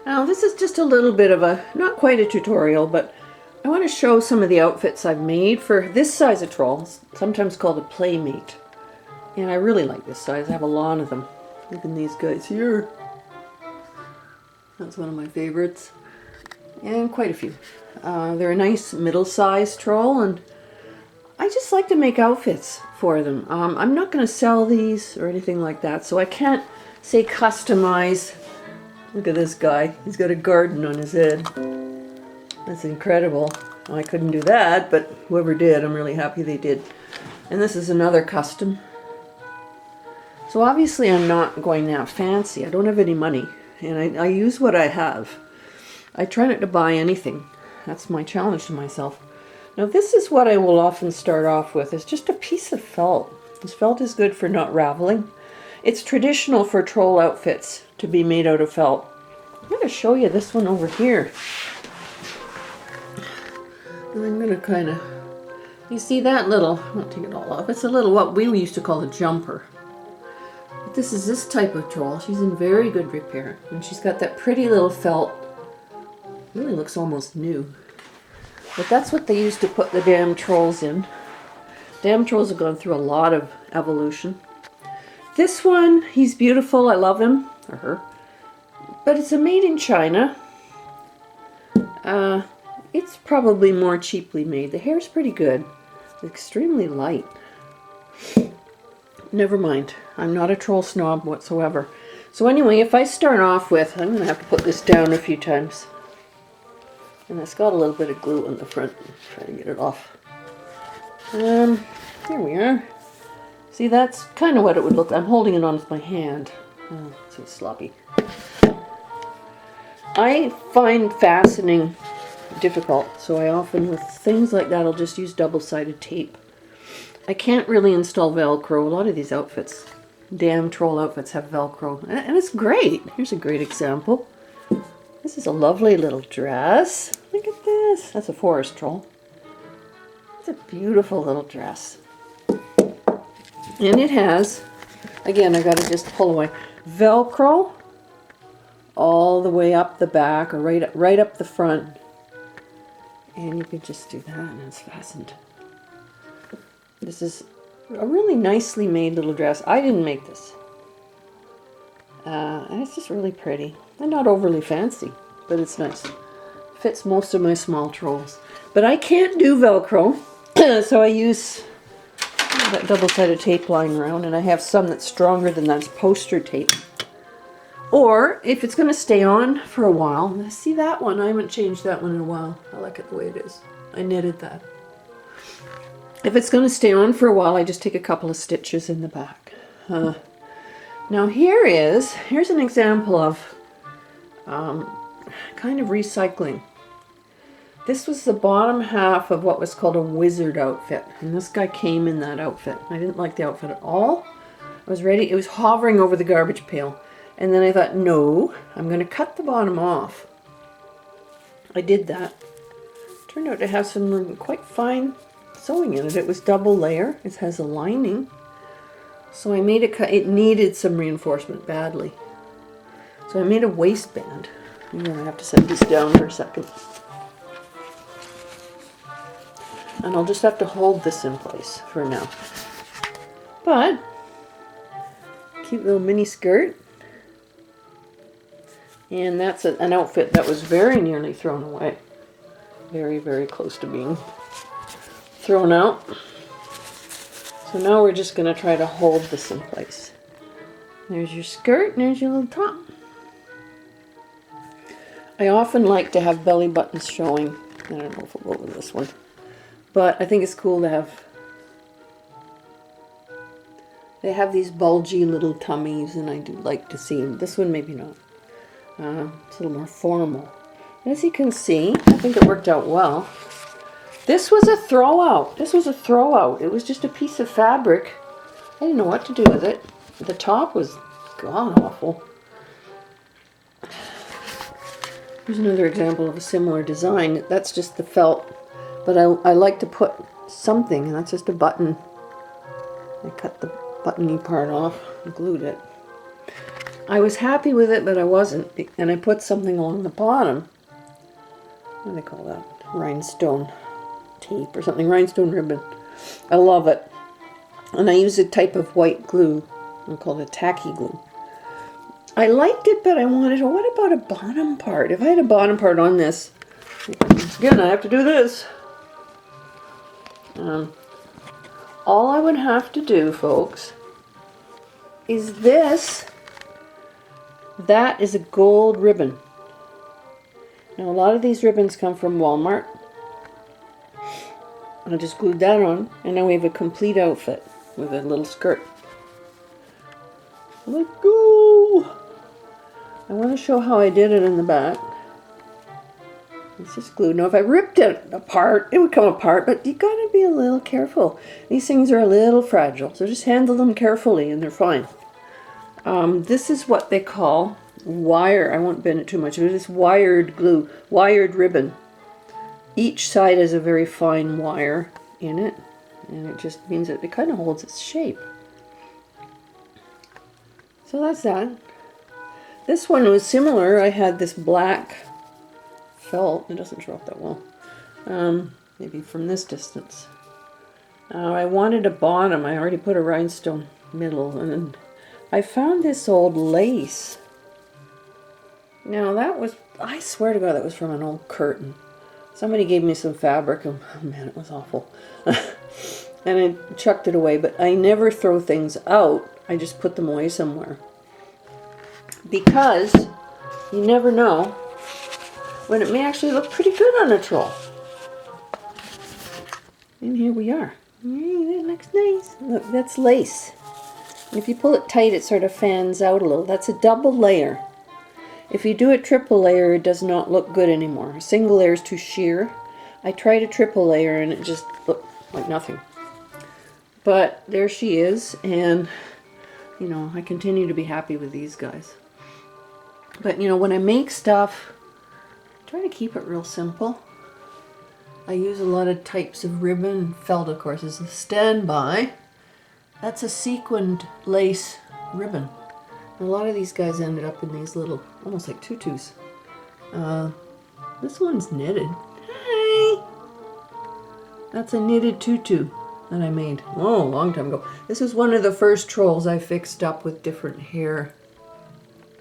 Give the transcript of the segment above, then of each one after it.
Now this is just a little bit of a, not quite a tutorial, but I want to show some of the outfits I've made for this size of troll, sometimes called a playmate. And I really like this size. I have a lot of them. Look at these guys here. That's one of my favorites. And quite a few. They're a nice middle-sized troll, and I just like to make outfits for them. I'm not going to sell these or anything like that, so I can't say customize. Look at this guy. He's got a garden on his head. That's incredible. Well, I couldn't do that, but whoever did, I'm really happy they did. And this is another custom. So obviously I'm not going that fancy. I don't have any money, and I use what I have. I try not to buy anything. That's my challenge to myself. Now this is what I will often start off with. It's just a piece of felt. This felt is good for not raveling. It's traditional for troll outfits to be made out of felt. I'm going to show you this one over here. And I'm going to kind of, you see that little, I won't take it all off. It's a little, what we used to call a jumper. But this is this type of troll. She's in very good repair. And she's got that pretty little felt. Really looks almost new. But that's what they used to put the damn trolls in. Damn trolls have gone through a lot of evolution. This one, he's beautiful. I love him, or her. But it's a made in China. It's probably more cheaply made. The hair's pretty good. It's extremely light. Never mind. I'm not a troll snob whatsoever. So anyway, if I start off with, I'm going to have to put this down a few times. And it's got a little bit of glue on the front. Try to get it off. There we are. See, that's kind of what it would look like. I'm holding it on with my hand. Oh, it's so sloppy. I find fastening difficult, so I often, with things like that, I'll just use double-sided tape. I can't really install Velcro. A lot of these outfits, damn troll outfits, have Velcro. And it's great. Here's a great example. This is a lovely little dress. Look at this. That's a forest troll. It's a beautiful little dress. And it has, again, I got to just pull away, Velcro all the way up the back, or right up the front. And you can just do that, and it's fastened. This is a really nicely made little dress. I didn't make this. And it's just really pretty. And not overly fancy, but it's nice. Fits most of my small trolls. But I can't do Velcro, so I use that double-sided tape lying around, and I have some that's stronger than that. It's poster tape. Or, if it's going to stay on for a while, see that one? I haven't changed that one in a while. I like it the way it is. I knitted that. If it's going to stay on for a while, I just take a couple of stitches in the back. Now here's an example of kind of recycling. This was the bottom half of what was called a wizard outfit. And this guy came in that outfit. I didn't like the outfit at all. I was ready. It was hovering over the garbage pail. And then I thought, no, I'm going to cut the bottom off. I did that. Turned out to have some quite fine sewing in it. It was double layer. It has a lining. So I made it needed some reinforcement badly. So I made a waistband. I'm going to have to set this down for a second. And I'll just have to hold this in place for now. But, cute little mini skirt. And that's an outfit that was very nearly thrown away. Very, very close to being thrown out. So now we're just going to try to hold this in place. There's your skirt, and there's your little top. I often like to have belly buttons showing. I don't know if I'll go with this one. But I think it's cool to have, they have these bulgy little tummies, and I do like to see them. This one maybe not. It's a little more formal. As you can see, I think it worked out well. This was a throw-out. This was a throw-out. It was just a piece of fabric. I didn't know what to do with it. The top was god-awful. Here's another example of a similar design. That's just the felt. But I like to put something, and that's just a button. I cut the buttony part off and glued it. I was happy with it, but I wasn't. And I put something along the bottom. What do they call that? Rhinestone tape or something. Rhinestone ribbon. I love it. And I use a type of white glue. I call it tacky glue. I liked it, but I wanted, oh, what about a bottom part? If I had a bottom part on this, again, I have to do this. All I would have to do, folks, is this. That is a gold ribbon. Now, a lot of these ribbons come from Walmart. I just glued that on, and now we have a complete outfit with a little skirt. Let go! I want to show how I did it in the back. It's just glued. Now, if I ripped it apart, it would come apart, but you gotta be a little careful. These things are a little fragile, so just handle them carefully and they're fine. This is what they call wire. I won't bend it too much. It is wired glue, wired ribbon. Each side has a very fine wire in it, and it just means that it kind of holds its shape. So that's that. This one was similar. I had this black felt. It doesn't show up that well. Maybe from this distance. I wanted a bottom. I already put a rhinestone middle, and then I found this old lace. Now that was, I swear to God, that was from an old curtain. Somebody gave me some fabric, and oh man, it was awful. And I chucked it away, but I never throw things out. I just put them away somewhere. Because you never know when it may actually look pretty good on a troll. And here we are. That looks nice. Look, that's lace. And if you pull it tight, it sort of fans out a little. That's a double layer. If you do a triple layer, it does not look good anymore. A single layer is too sheer. I tried a triple layer and it just looked like nothing. But there she is, and you know, I continue to be happy with these guys. But you know, when I make stuff, I try to keep it real simple. I use a lot of types of ribbon. Felt, of course, is a standby. That's a sequined lace ribbon. A lot of these guys ended up in these little, almost like tutus. This one's knitted. Hey! That's a knitted tutu that I made, oh, a long time ago. This is one of the first trolls I fixed up with different hair.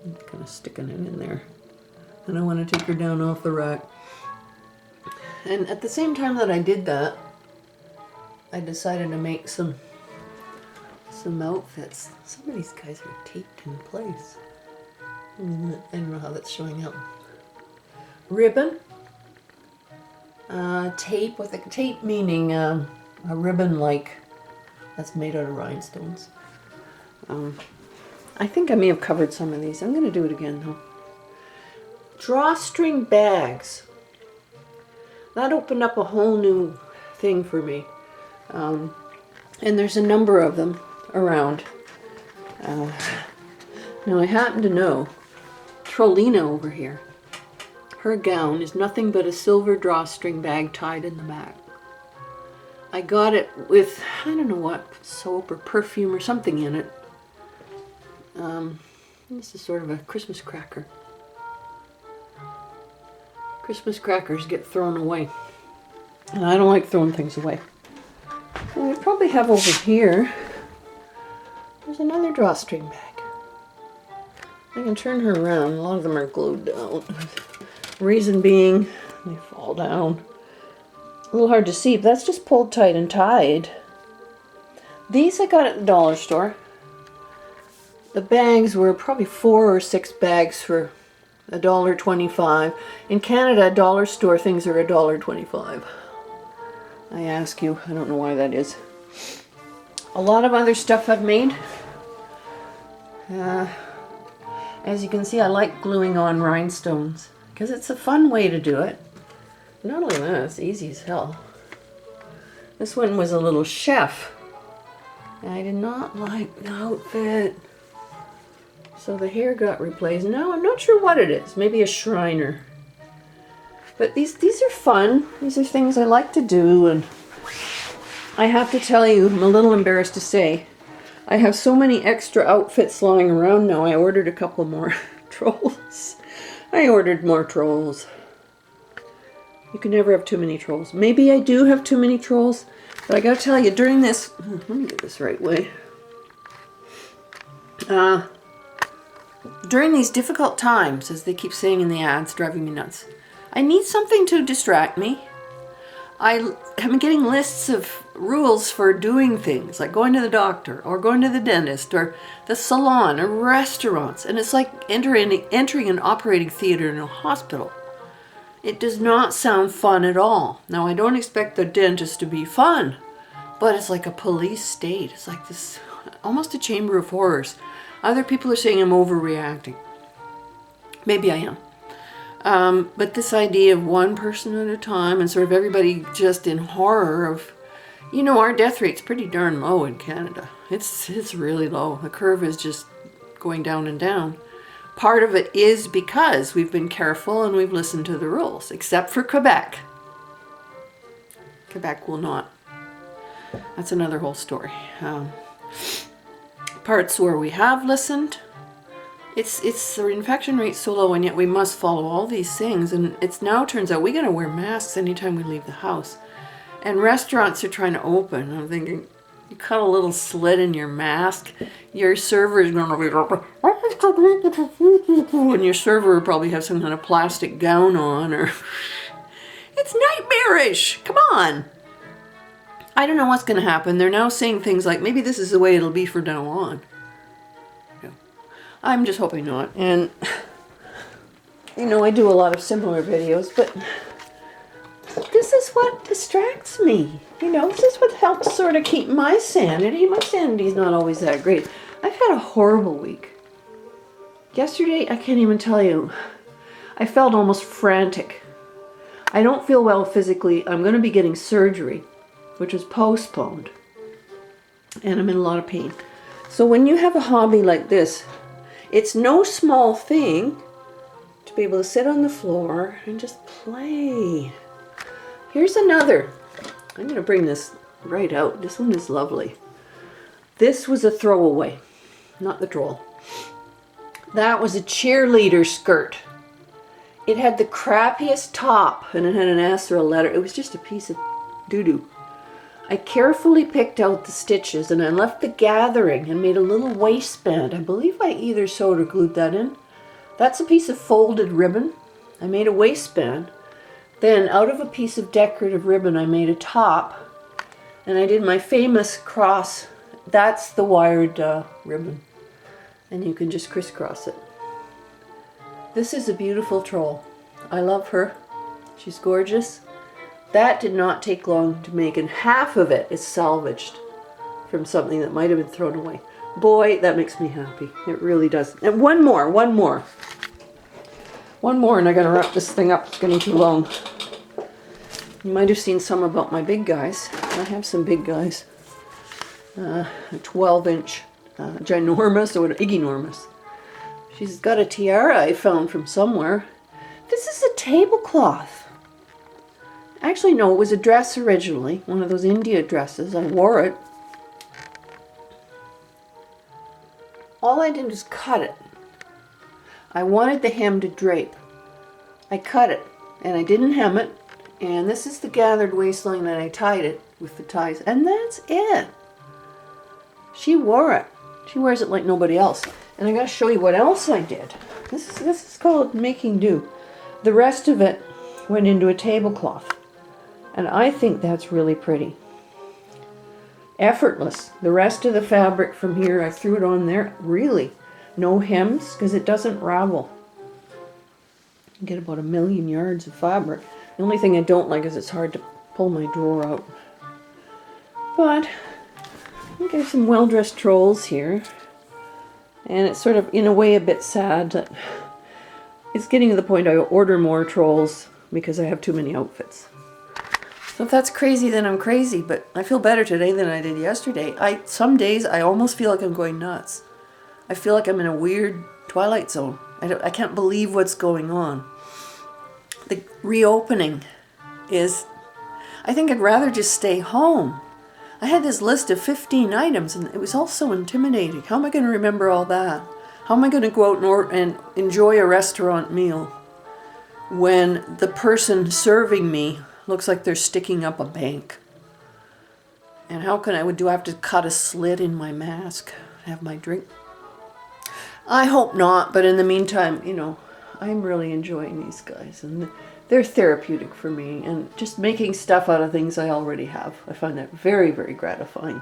I'm kind of sticking it in there. And I want to take her down off the rack. And at the same time that I did that, I decided to make some outfits. Some of these guys are taped in place. I don't know how that's showing up. Ribbon. Tape, with a tape meaning a ribbon like that's made out of rhinestones. I think I may have covered some of these. I'm going to do it again though. Drawstring bags. That opened up a whole new thing for me. And there's a number of them around. Now I happen to know Trollina over here. Her gown is nothing but a silver drawstring bag tied in the back. I got it with, I don't know what, soap or perfume or something in it. This is sort of a Christmas cracker. Christmas crackers get thrown away. And I don't like throwing things away. And we probably have over here, there's another drawstring bag. I can turn her around. A lot of them are glued down. Reason being, they fall down. A little hard to see, but that's just pulled tight and tied. These I got at the dollar store. The bags were probably 4 or 6 bags for $1.25. In Canada, dollar store things are $1.25. I ask you, I don't know why that is. A lot of other stuff I've made. As you can see, I like gluing on rhinestones because it's a fun way to do it. Not only that, it's easy as hell. This one was a little chef. I did not like the outfit. So the hair got replaced. Now I'm not sure what it is. Maybe a Shriner. But these are fun. These are things I like to do, and I have to tell you, I'm a little embarrassed to say, I have so many extra outfits lying around now. I ordered a couple more trolls. I ordered more trolls. You can never have too many trolls. Maybe I do have too many trolls, but I gotta tell you, during this, let me get this right way. During these difficult times, as they keep saying in the ads, driving me nuts, I need something to distract me. I am getting lists of rules for doing things, like going to the doctor, or going to the dentist, or the salon, or restaurants, and it's like entering an operating theater in a hospital. It does not sound fun at all. Now, I don't expect the dentist to be fun, but it's like a police state. It's like this, almost a chamber of horrors. Other people are saying I'm overreacting. Maybe I am. But this idea of one person at a time and sort of everybody just in horror of, you know, our death rate's pretty darn low in Canada. It's really low. The curve is just going down and down. Part of it is because we've been careful and we've listened to the rules, except for Quebec. Quebec will not. That's another whole story. Parts where we have listened, it's the infection rate's so low, and yet we must follow all these things. And it's now turns out we gotta wear masks anytime we leave the house. And restaurants are trying to open. I'm thinking, you cut a little slit in your mask, your server is gonna be, and your server will probably have some kind of plastic gown on, or it's nightmarish. Come on. I don't know what's going to happen. They're now saying things like, maybe this is the way it'll be from now on. Yeah. I'm just hoping not. And, you know, I do a lot of similar videos, but this is what distracts me. You know, this is what helps sort of keep my sanity. My sanity is not always that great. I've had a horrible week. Yesterday, I can't even tell you, I felt almost frantic. I don't feel well physically. I'm going to be getting surgery, which was postponed, and I'm in a lot of pain. So when you have a hobby like this, it's no small thing to be able to sit on the floor and just play. Here's another. I'm going to bring this right out. This one is lovely. This was a throwaway, not the troll. That was a cheerleader skirt. It had the crappiest top, and it had an S or a letter. It was just a piece of doo-doo. I carefully picked out the stitches, and I left the gathering and made a little waistband. I believe I either sewed or glued that in. That's a piece of folded ribbon. I made a waistband. Then out of a piece of decorative ribbon, I made a top, and I did my famous cross. That's the wired ribbon, and you can just crisscross it. This is a beautiful troll. I love her. She's gorgeous. That did not take long to make, and half of it is salvaged from something that might have been thrown away. Boy, that makes me happy. It really does. And one more, and I gotta wrap this thing up. It's getting too long. You might have seen some about my big guys. I have some big guys. A 12-inch ginormous, or an igginormous. She's got a tiara I found from somewhere. This is a tablecloth. Actually, no, it was a dress originally. One of those India dresses. I wore it. All I did was cut it. I wanted the hem to drape. I cut it, and I didn't hem it. And this is the gathered waistline, and I tied it with the ties. And that's it. She wore it. She wears it like nobody else. And I gotta show you what else I did. This is called making do. The rest of it went into a tablecloth. And I think that's really pretty. Effortless. The rest of the fabric from here, I threw it on there. Really. No hems, because it doesn't ravel. You get about 1,000,000 yards of fabric. The only thing I don't like is it's hard to pull my drawer out. But I get some well-dressed trolls here. And it's sort of, in a way, a bit sad that it's getting to the point I order more trolls because I have too many outfits. So if that's crazy, then I'm crazy, but I feel better today than I did yesterday. Some days I almost feel like I'm going nuts. I feel like I'm in a weird twilight zone. I can't believe what's going on. The reopening is, I think I'd rather just stay home. I had this list of 15 items and it was all so intimidating. How am I going to remember all that? How am I going to go out and enjoy a restaurant meal when the person serving me looks like they're sticking up a bank? And how can do I have to cut a slit in my mask to have my drink? I hope not, but in the meantime, you know, I'm really enjoying these guys, and they're therapeutic for me, and just making stuff out of things I already have. I find that very, very gratifying.